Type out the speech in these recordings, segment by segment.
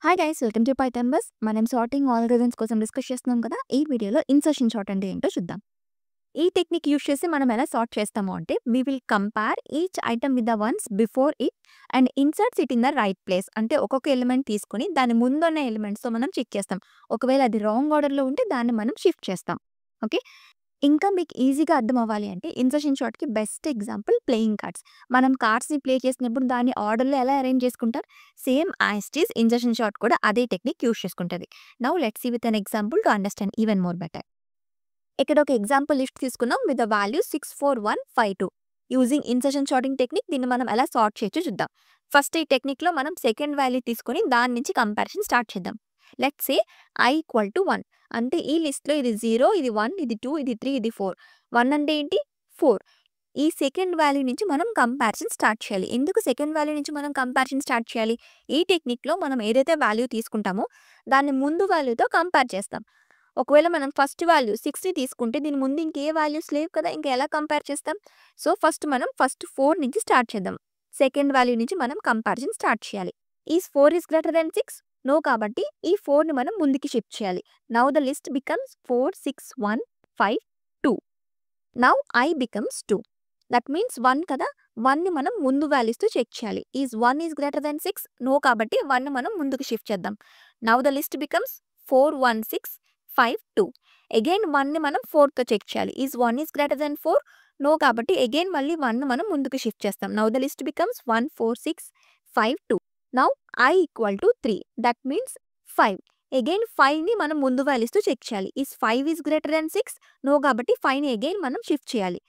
Hi guys, welcome to Python bus. మనం sorting algorithms కోసం discuss చేస్తున్నాం కదా. ఈ వీడియోలో ఇన్సర్షన్ సార్ట్ అంటే ఏంటో చూద్దాం. ఈ టెక్నిక్ యూజ్ చేసి మనం ఎలా సార్ట్ చేస్తాము అంటే, we will compare each item with the ones before it and inserts it in the right place. అంటే ఒక్కొక్క ఎలిమెంట్ తీసుకొని దాని ముందున్న ఎలిమెంట్స్తో మనం చెక్ చేస్తాం. ఒకవేళ అది రాంగ్ ఆర్డర్లో ఉంటే దాన్ని మనం షిఫ్ట్ చేస్తాం. ఓకే, ఇంకా మీకు ఈజీగా అర్థం అవ్వాలి అంటే ఇన్సర్షన్ షార్ట్‌కి బెస్ట్ ఎగ్జాంపుల్ ప్లేయింగ్ కార్డ్స్. మనం కార్డ్స్‌ని ప్లే చేసినప్పుడు దాన్ని ఆర్డర్‌లో ఎలా అరేంజ్ చేసుకుంటారు? Same as it is insertion sort కూడా అదే టెక్నిక్ యూజ్ చేసుకుంటది. Now let's see with an example to understand even more better. ఇక్కడ ఒక ఎగ్జాంపుల్ లిస్ట్ తీసుకున్నాం with the value 64152. Using insertion sorting technique దీన్ని మనం ఎలా సార్ట్ చేయొచ్చో చూద్దాం. ఫస్ట్ ఈ టెక్నిక్‌లో మనం సెకండ్ వాల్యూ తీసుకొని దాని నుంచి కంపారిజన్ స్టార్ట్ చేద్దాం. Let's say i = 1. అంటే ఈ లిస్ట్‌లో ఇది 0, ఇది 1, ఇది 2, ఇది 3, ఇది 4. 1 అంటే ఏంటి? 4. ఈ సెకండ్ వాల్యూ నుంచి మనం కంపారిజన్ స్టార్ట్ చేయాలి. ఎందుకు సెకండ్ వాల్యూ నుంచి మనం కంపారిజన్ స్టార్ట్ చేయాలి? ఈ టెక్నిక్‌లో మనం ఏదైతే వాల్యూ తీసుకుంటామో దాన్ని ముందు వాల్యూతో కంపేర్ చేస్తాం. ఒకవేళ మనం ఫస్ట్ వాల్యూ 6ని తీసుకుంటే దీని ముందు ఇంకే వాల్యూస్ లేవు కదా, ఇంకా ఎలా కంపేర్ చేస్తాం? సో మనం ఫస్ట్ 4 నుంచి స్టార్ట్ చేద్దాం. సెకండ్ వాల్యూ నుంచి మనం కంపారిజన్ స్టార్ట్ చేయాలి. Is 4 is greater than 6? No, కాబట్టి ఈ 4ని మనం ముందుకి షిఫ్ట్ చేయాలి. Now the list becomes 4, 6, 1, 5, 2. Now i becomes 2. That means 1 కదా, 1ని మనం ముందు వాల్యూస్తో చెక్ చేయాలి. Is 1 is greater than 6? No, కాబట్టి 1ని మనం ముందుకు షిఫ్ట్ చేద్దాం. Now the list becomes 4, 1, 6, 5, 2. Again 1ని మనం 4తో చెక్ చేయాలి. Is 1 is greater than 4? No, కాబట్టి అగైన్ మళ్ళీ 1ని మనం ముందుకు షిఫ్ట్ చేస్తాం. Now the list becomes 1, 4, 6, 5, 2. Now i = 3. That means 5. Again 5ని మనం ముందు వాల్యూస్తో చెక్ చేయాలి. Is 5 is greater than 6? No, కాబట్టి 5ని అగైన్ మనం షిఫ్ట్ చేయాలి.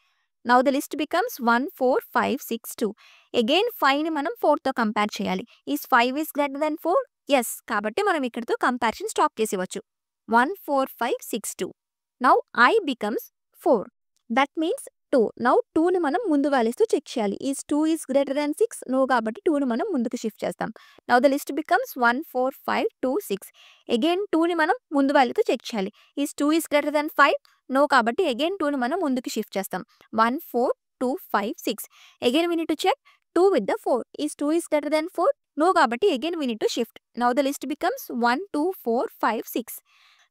Now the list becomes 1, 4, 5, 6, 2. Again 5ని మనం 4తో కంపేర్ చేయాలి. Is 5 is greater than 4? Yes, కాబట్టి మనం ఇక్కడితో కంపారిజన్ స్టాప్ చేసేవచ్చు. 1, 4, 5, 6, 2. Now i becomes 4. That means 2. Now 2ని మనం ముందు వాల్యూస్తో చెక్ చేయాలి. Is 2 is greater than 6? No, కాబట్టి 2ని మనం ముందుకు షిఫ్ట్ చేస్తాం. Now the list becomes 1, 4, 5, 2, 6. Again 2ని మనం ముందు వాల్యూతో చెక్ చేయాలి. Is 2 is greater than 5? No, కాబట్టి అగైన్ 2ని మనం ముందుకు షిఫ్ట్ చేస్తాం. 1, 4, 2, 5, 6. Again we need to check 2 with the 4. Is 2 is greater than 4? No, కాబట్టి again we need to shift. Now the list becomes 1, 2, 4, 5, 6.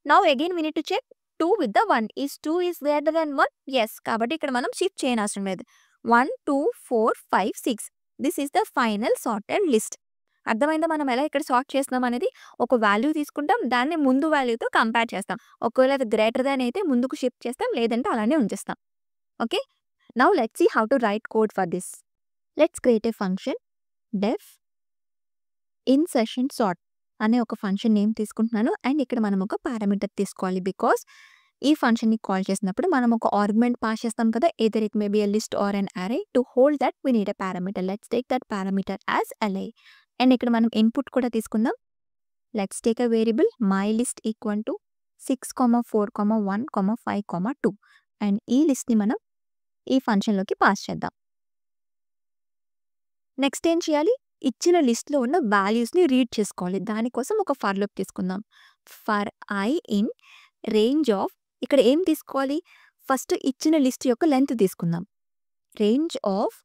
Now again we need to check 2 with the 1. Is 2 is greater than 1? Yes, కాబట్టి ఇక్కడ మనం shift చేయనవసరం లేదు. 1, 2, 4, 5, 6. This is the final sorted list. అర్థమైందా మనం ఎలా ఇక్కడ సార్ట్ చేస్తున్నాం అనేది? ఒక వాల్యూ తీసుకుంటాం, దాన్ని ముందు వాల్యూతో కంపేర్ చేస్తాం. ఒకవేళ అది గ్రేటర్ దాన్ అయితే ముందుకు షిఫ్ట్ చేస్తాం, లేదంటే అలానే ఉంచేస్తాం. Okay, now let's see how to write code for this. Let's create a function def insertion sort అనే ఒక ఫంక్షన్ నేమ్ తీసుకుంటున్నాను. అండ్ ఇక్కడ మనం ఒక పారామీటర్ తీసుకోవాలి. బికాస్ ఈ ఫంక్షన్ని కాల్ చేసినప్పుడు మనం ఒక ఆర్గ్యుమెంట్ పాస్ చేస్తాం కదా, either it may be a list or an array. To hold that we need a parameter. Let's take that parameter as అలై. అండ్ ఇక్కడ మనం ఇన్పుట్ కూడా తీసుకుందాం. Let's take a variable my list equal to 6, 4, 1, 5, 2. And ఈ లిస్ట్ని మనం ఈ ఫంక్షన్లోకి pass చేద్దాం. నెక్స్ట్ ఏం చేయాలి? ఇచ్చిన లిస్ట్లో ఉన్న వాల్యూస్ని రీడ్ చేసుకోవాలి. దానికోసం ఒక ఫర్ లూప్ తీసుకుందాం. For i in range of, ఇక్కడ ఏం తీసుకోవాలి? ఫస్ట్ ఇచ్చిన లిస్ట్ యొక్క లెంత్ తీసుకుందాం. Range of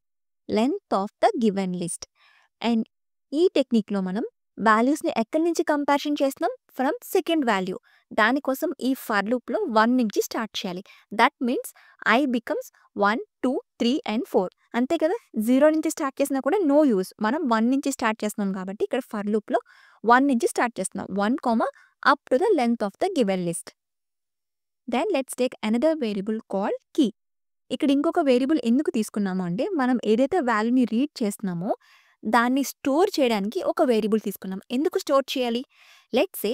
length of the given list. And ఈ టెక్నిక్లో మనం వాల్యూస్ని ఎక్కడి నుంచి కంపారిజన్ చేస్తున్నాం? From second value. దానికోసం ఈ ఫర్ లూప్లో 1 నుంచి స్టార్ట్ చేయాలి. That means i becomes 1, 2, 3 and 4. అంతే కదా, 0 నుంచి స్టార్ట్ చేసినా కూడా నో యూస్. మనం 1 నుంచి స్టార్ట్ చేస్తున్నాం కాబట్టి ఇక్కడ ఫర్ లూప్లో 1 నుంచి స్టార్ట్ చేస్తున్నాం. 1, up to the length of the given list. Then let's take another variable call key. ఇక్కడ ఇంకొక వేరియబుల్ ఎందుకు తీసుకున్నాము అంటే, మనం ఏదైతే వాల్యూని రీడ్ చేస్తున్నామో దాన్ని స్టోర్ చేయడానికి ఒక వేరియబుల్ తీసుకున్నాం. ఎందుకు స్టోర్ చేయాలి? లెట్స్ సే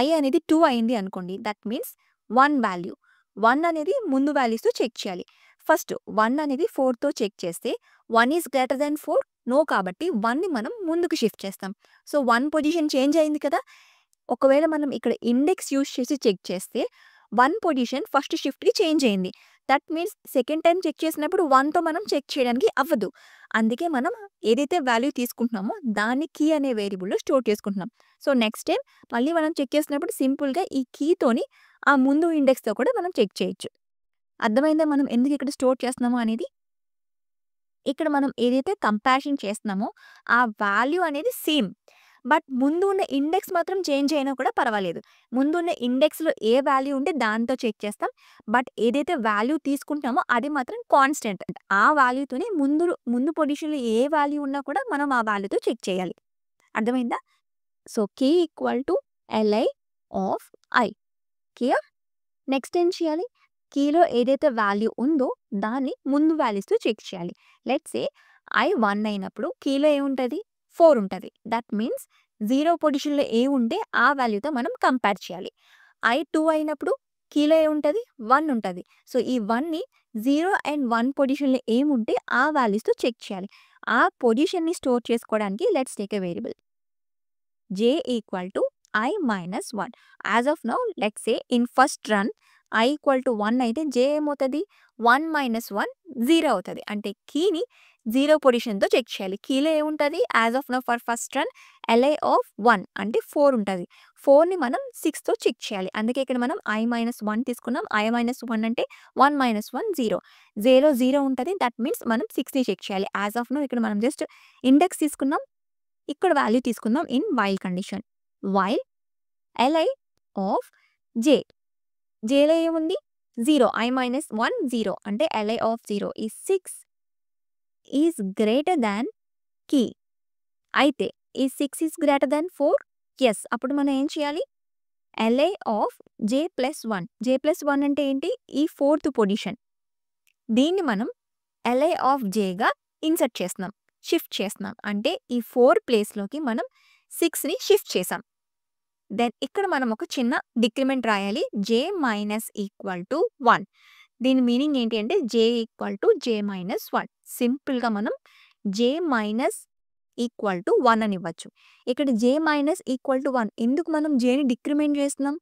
i అనేది 2 అయింది అనుకోండి. That means 1 value. 1 అనేది ముందు వాల్యూస్తో చెక్ చేయాలి. ఫస్ట్ 1 అనేది 4తో చెక్ చేస్తే 1 ఈస్ గ్రేటర్ దెన్ 4? నో, కాబట్టి 1ని మనం ముందుకు షిఫ్ట్ చేస్తాం. సో 1 పొజిషన్ చేంజ్ అయింది కదా. ఒకవేళ మనం ఇక్కడ ఇండెక్స్ యూజ్ చేసి చెక్ చేస్తే 1 పొజిషన్ ఫస్ట్ షిఫ్ట్కి చేంజ్ అయింది. That means second time check చేసినప్పుడు 1తో మనం చెక్ చేయడానికి అవ్వదు. అందుకే మనం ఏదైతే వాల్యూ తీసుకుంటున్నామో దాన్ని కీ అనే వేరియబుల్లో స్టోర్ చేసుకుంటున్నాం. సో నెక్స్ట్ టైం మళ్ళీ మనం చెక్ చేసినప్పుడు సింపుల్గా ఈ కీతోని ఆ ముందు ఇండెక్స్తో కూడా మనం చెక్ చేయొచ్చు. అర్థమైందా మనం ఎందుకు ఇక్కడ స్టోర్ చేస్తున్నామో అనేది? ఇక్కడ మనం ఏదైతే కంపారిజన్ చేస్తున్నామో ఆ వాల్యూ అనేది సేమ్. బట్ ముందు ఉన్న ఇండెక్స్ మాత్రం చేంజ్ అయినా కూడా పర్వాలేదు. ముందున్న ఇండెక్స్‌లో ఏ వాల్యూ ఉంటే దాంతో చెక్ చేస్తాం. బట్ ఏదైతే వాల్యూ తీసుకుంటామో అది మాత్రం కాన్స్టెంట్. ఆ వాల్యూతోనే ముందు పొజిషన్‌లో ఏ వాల్యూ ఉన్నా కూడా మనం ఆ వాల్యూతో చెక్ చేయాలి. అర్థమైందా? So, K equal to LI of I. Clear? Next ఏం చేయాలి? కీలో ఏదైతే వాల్యూ ఉందో దాన్ని ముందు వాల్యూస్‌తో చెక్ చేయాలి. లెట్స్ సే ఐ 1 అయినప్పుడు కీలో ఏముంటది? 4 ఉంటది. దట్ మీన్స్ 0 పొజిషన్‌లో ఉంటే ఆ వాల్యూతో మనం కంపేర్ చేయాలి. ఐ 2 అయినప్పుడు కీలో ఏముంటది? 1 ఉంటది. సో, ఈ 1ని 0 అండ్ 1 పొజిషన్‌లో ఏముంటే ఆ వాల్యూస్‌తో చెక్ చేయాలి. ఆ పొజిషన్‌ని స్టోర్ చేసుకోవడానికి let's take a variable. j equal to I minus 1. As of now, let's say in first run, I equal to 1 అయితే j ఏమవుతుంది? 1 minus 1 0 అవుతుంది. అంటే కీని 0 పొజిషన్‌తో చెక్ చేయాలి. కీలో ఏముంటది? As of now for first run LI of 1 అంటే 4 ఉంటది. 4ని మనం 6తో చెక్ చేయాలి. అందుకే ఇక్కడ మనం I minus 1 తీసుకున్నాం. I minus 1 అంటే 1 minus 1 0. 0 0 ఉంటది. దట్ మీన్స్ మనం 6ని చెక్ చేయాలి. యాజ్ ఆఫ్ నౌ ఇక్కడ మనం జస్ట్ ఇండెక్స్ తీసుకున్నాం. ఇక్కడ వాల్యూ తీసుకుందాం in while condition. While LI of j. jలో ఏముంది? 0. I minus 1 0 అంటే LI ఆఫ్ 0 ఈ 6 ఈజ్ గ్రేటర్ దాన్ కీ. అయితే ఈ 6 ఈజ్ గ్రేటర్ దాన్ 4. యెస్. అప్పుడు మనం ఏం చేయాలి? LI of j plus 1. j plus 1 అంటే ఏంటి? ఈ 4th పొజిషన్. దీన్ని మనం LI ఆఫ్ jగా ఇన్సర్ట్ చేస్తున్నాం. షిఫ్ట్ చేస్తున్నాం. అంటే ఈ 4 ప్లేస్‌లోకి మనం 6ని షిఫ్ట్ చేసాం. దెన్ ఇక్కడ మనం ఒక చిన్న డిక్రిమెంట్ రాయాలి. j minus equal to 1. దీని మీనింగ్ ఏంటి అంటే j equal to j minus 1. సింపుల్‌గా మనం j మైనస్ ఈక్వల్ టు 1 అని ఇవ్వచ్చు. ఇక్కడ j మైనస్ ఈక్వల్ టు 1 ఎందుకు మనం jని డిక్రిమెంట్ చేస్తున్నాం?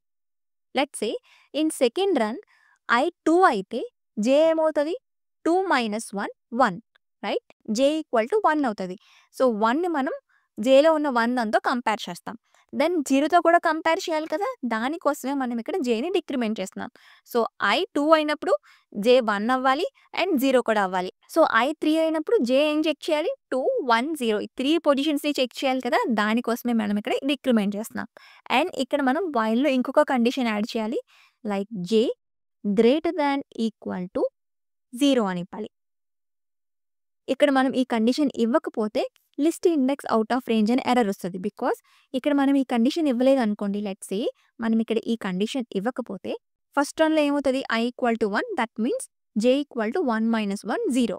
Let's say in second run I 2 అయితే j ఏమవుతది? 2 minus 1 1. Right? j equal to 1 అవుతది. సో, 1ని మనం jలో ఉన్న 1 దాంతో కంపేర్ చేస్తాం. దెన్ 0తో కూడా కంపేర్ చేయాలి కదా! దానికోసమే మనం ఇక్కడ jని డిక్రిమెంట్ చేస్తున్నాం. సో, I 2 అయినప్పుడు j 1 అవ్వాలి అండ్ 0 కూడా అవ్వాలి. సో, I 3 అయినప్పుడు j ఏం చెక్ చేయాలి? 2 1 0 ఈ 3 పొజిషన్స్‌ని చెక్ చేయాలి కదా! దానికోసమే మనం ఇక్కడ డిక్రిమెంట్ చేస్తున్నాం. అండ్ ఇక్కడ మనం వైల్‌లో ఇంకొక కండిషన్ యాడ్ చేయాలి. Like j greater than equal to 0 అని ఇవ్వాలి. ఇక్కడ మనం ఈ కండిషన్ ఇవ్వకపోతే list index out of range అని ఎర్రర్ వస్తది. బికాజ్ ఇక్కడ మనం ఈ కండిషన్ ఇవ్వలేదనుకోండి. లెట్స్ సే మనం ఇక్కడ ఈ కండిషన్ ఇవ్వకపోతే ఫస్ట్ రన్‌లో ఏమవుతది? I equal to 1 that means j equal to 1 minus 1 0.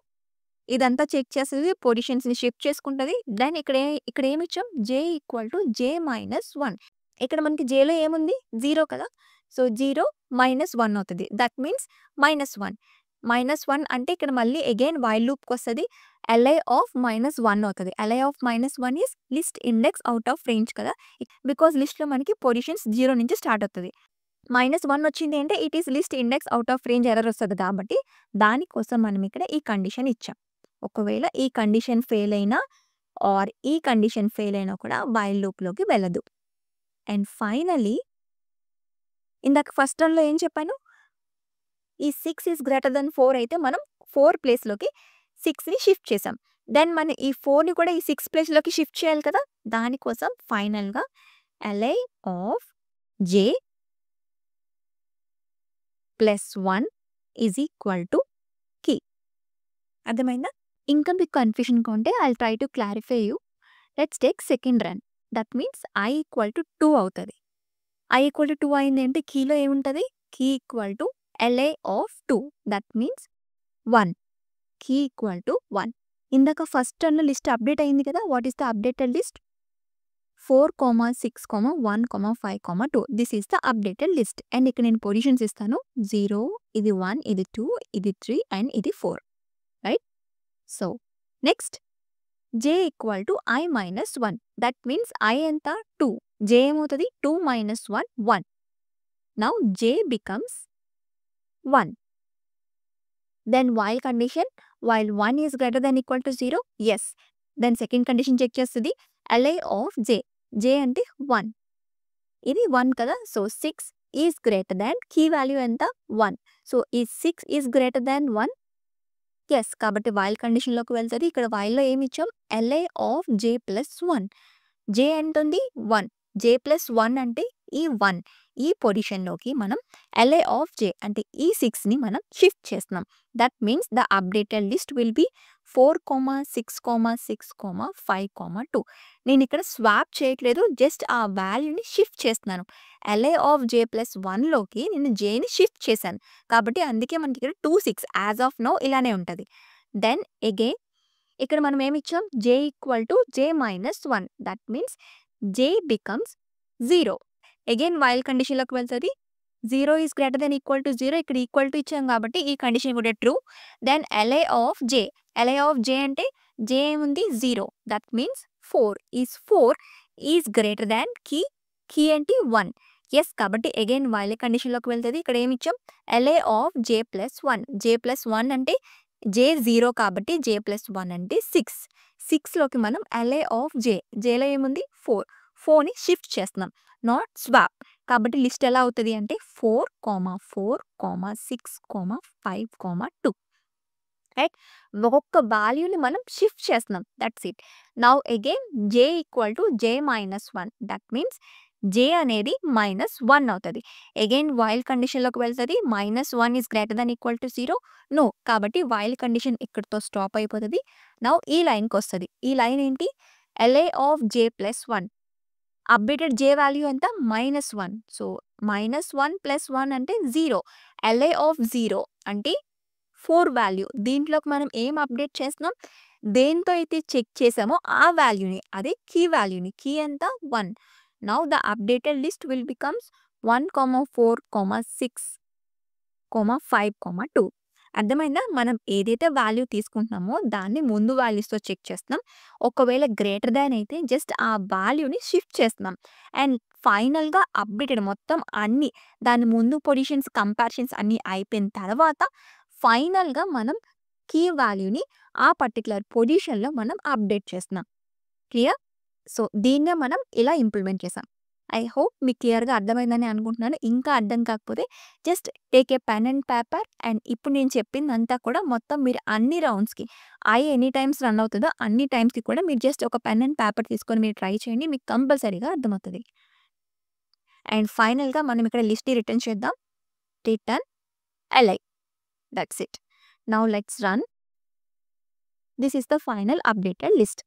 ఇదంతా చెక్ చేస్తది. పొజిషన్స్‌ని షిఫ్ట్ చేసుకుంటది. దెన్ ఇక్కడ ఏమిచ్చాం? j equal to j minus 1. ఇక్కడ మనకి jలో ఏముంది? 0 కదా! సో, 0 మైనస్ 1 అవుతది. That means -1. -1 అంటే ఇక్కడ మళ్ళీ అగైన్ వైల్ లూప్‌కొస్తది. LI ఆఫ్ -1 అవుతది. LI of -1 is list index out of range కదా! బికాజ్ లిస్ట్‌లో మనకి పొజిషన్స్ 0 నుంచి స్టార్ట్ అవుతది. -1 వచ్చింది అంటే it is list index out of range error వస్తది కాబట్టి దానికోసం మనం ఇక్కడ ఈ కండిషన్ ఇచ్చాం. ఒకవేళ ఈ కండిషన్ ఫెయిల్ అయినా ఆర్ ఈ కండిషన్ ఫెయిల్ అయినా కూడా వైల్ లూప్‌లోకి వెళ్ళదు. అండ్ ఫైనల్లీ ఇందాక ఫస్ట్ రన్‌లో ఏం చెప్పాను? ఈ 6 ఈస్ గ్రేటర్ దాన్ 4 అయితే మనం 4 ప్లేస్‌లోకి 6ని షిఫ్ట్ చేసాం. దెన్ మనం ఈ 4ని కూడా ఈ 6 ప్లేస్‌లోకి షిఫ్ట్ చేయాలి కదా! దానికోసం ఫైనల్‌గా LI of j plus 1 is equal to key. అర్థమైందా? ఇంకా మీకు కన్‌ఫ్యూషన్‌గా ఉంటే I will try to clarify you. Let's take second run. That means I equal to 2 అవుతది. I ఈక్వల్ టు 2 అయింది అంటే కీలో ఏముంటది? Key equal to LI of 2 that means 1. Key equal to 1. ఇందాక ఫస్ట్ రన్‌లో లిస్ట్ అప్డేట్ అయింది కదా! What is the updated list? 4, 6, 1, 5, 2. This is the updated list. And ఇక్కడ నేను పొజిషన్స్ ఇస్తాను. 0 ఇది 1 ఇది 2 ఇది 3 అండ్ ఇది 4. Right? So, next j equal to I minus 1. That means I ఎంత? 2. j ఏమవుతది? 2 minus 1 1. Now j becomes 1. Then while condition while 1 is greater than equal to 0. Yes. Then second condition check చేస్తది. LI of j. j అంటే 1. ఇది 1 కదా! So, 6 is greater than key value ఎంత? 1. So, ఈ 6 is greater than 1. Yes. కాబట్టి while కండిషన్‌లోకి వెళ్తది. ఇక్కడ వైల్‌లో ఏమిచ్చాం? LI of j plus 1. జే ఎంతుంది 1. జే ప్లస్ 1 అంటే ఈ 1 ఈ పొజిషన్‌లోకి మనం LA ఆఫ్ జే అంటే ఈ 6ని మనం షిఫ్ట్ చేస్తున్నాం. That means the updated list will be 4, 6, 6, 5, 2. నేనిక్కడ స్వాప్ చేయట్లేదు. జస్ట్ ఆ వాల్యూని షిఫ్ట్ చేస్తున్నాను. LA ఆఫ్ జే ప్లస్ 1లోకి నేను జేని షిఫ్ట్ చేశాను. కాబట్టి అందుకే మనకి ఇక్కడ 2, 6 యాజ్ ఆఫ్ నౌ ఇలానే ఉంటది. దెన్ అగైన్ ఇక్కడ మనం ఏమిచ్చాం J equal to J minus 1. That means J becomes 0. Again while కండిషన్‌లోకి వెళ్తది. 0 is greater than equal to 0 ఇక్కడ ఈక్వల్ టు ఇచ్చాం కాబట్టి ఈ కండిషన్ కూడా true. Then LA of J. LA of J అంటే జే ఏముంది 0. That means 4 is greater than key ఏంటి 1. యెస్ కాబట్టి అగైన్ వైల్ కండిషన్‌లోకి వెళ్తది. ఇక్కడ ఏమిచ్చాం LA of J plus 1. J plus 1 అంటే జే 0 కాబట్టి జే ప్లస్ 1 అంటే 6. 6లోకి మనం LA ఆఫ్ జే. జేలో ఏముంది 4ని షిఫ్ట్ చేస్తున్నాం. Not swap. కాబట్టి లిస్ట్ ఎలా అవుతది అంటే 4, 4, 6, 5, 2. రైట్. ఒక్కొక్క వాల్యూని మనం షిఫ్ట్ చేస్తున్నాం. That's it. Now again J equal to J minus 1. That means J అనేది -1 అవుతది. అగైన్ వైల్ కండిషన్‌లోకి వెళ్తది. -1 is greater than equal to 0. No. కాబట్టి వైల్ కండిషన్ ఇక్కడితో స్టాప్ అయిపోతది. నౌ ఈ లైన్‌కొస్తది. ఈ లైన్ ఏంటి LA of J plus 1. Updated J value ఎంత -1. సో -1 + 1 అంటే 0. LA ఆఫ్ 0 అంటే 4 వాల్యూ. దీంట్లోకి మనం ఏం అప్డేట్ చేస్తున్నాం దేనితో అయితే చెక్ చేసామో ఆ వాల్యూని అదే కీ వాల్యూని. కీ ఎంత 1. Now the updated list will becomes 1, 4, 6, 5, 2. అర్థమైందా? మనం ఏదైతే వాల్యూ తీసుకుంటున్నామో దాన్ని ముందు వాల్యూస్‌తో చెక్ చేస్తున్నాం. ఒకవేళ గ్రేటర్ దాన్ అయితే జస్ట్ ఆ వాల్యూని షిఫ్ట్ చేస్తున్నాం. అండ్ ఫైనల్‌గా అప్డేటెడ్ మొత్తం అన్నీ దాని ముందు పొజిషన్స్ కంపారిజన్స్ అన్నీ అయిపోయిన తర్వాత ఫైనల్‌గా మనం కీ వాల్యూని ఆ పర్టిక్యులర్ పొజిషన్‌లో మనం అప్డేట్ చేస్తున్నాం. క్లియర్? సో, దీన్నే మనం ఇలా ఇంప్లిమెంట్ చేసాం. ఐ హోప్ మీకు క్లియర్‌గా అర్థమైందని అనుకుంటున్నాను. ఇంకా అర్థం కాకపోతే just take a pen and paper and ఇప్పుడు నేను చెప్పిందంతా కూడా మొత్తం మీరు అన్ని రౌండ్స్‌కి ఎన్ని టైమ్స్ రన్ అవుతదో అన్ని టైమ్స్‌కి కూడా మీరు జస్ట్ ఒక పెన్ అండ్ పేపర్ తీసుకొని మీరు ట్రై చేయండి. మీకు కంపల్సరీగా అర్థమవుతది. అండ్ ఫైనల్‌గా మనం ఇక్కడ లిస్ట్‌ని రిటర్న్ చేద్దాం. Return LI. That's it. Now let's run. This is the final updated list.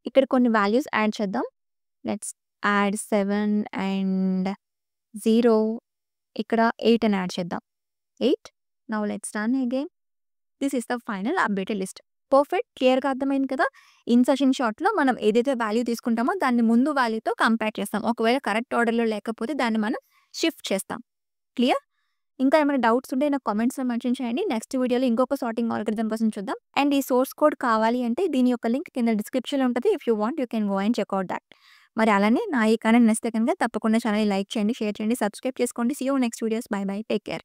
ఇక్కడ కొన్ని వాల్యూస్ యాడ్ చేద్దాం. లెట్స్ యాడ్ 7 అండ్ 0 ఇక్కడ 8 అని యాడ్ చేద్దాం. 8. Now let's run again. This is the final updated list. Perfect. క్లియర్‌గా అర్థమైంది కదా! ఇన్సర్షన్ షార్ట్‌లో మనం ఏదైతే వాల్యూ తీసుకుంటామో దాన్ని ముందు వాల్యూతో కంపేర్ చేస్తాం. ఒకవేళ కరెక్ట్ ఆర్డర్‌లో లేకపోతే దాన్ని మనం షిఫ్ట్ చేస్తాం. క్లియర్? ఇంకా ఏమైనా డౌట్స్ ఉంటే నాకు కామెంట్స్‌లో మెన్షన్ చేయండి. నెక్స్ట్ వీడియోలో ఇంకొక సార్టింగ్ ఆల్గోరిథం కోసం చూద్దాం. అండ్ ఈ సోర్స్ కోడ్ కావాలి అంటే దీని యొక్క లింక్ కింద డిస్క్రిప్షన్‌లో ఉంటది. If you want you can go and check out that. మరి అలానే నా ఈ కంటెంట్ నచ్చితే కనుక తప్పకుండా ఛానెల్‌ని లైక్ చేయండి, షేర్ చేయండి, సబ్స్క్రైబ్ చేసుకోండి. See you next videos. Bye bye. Take care.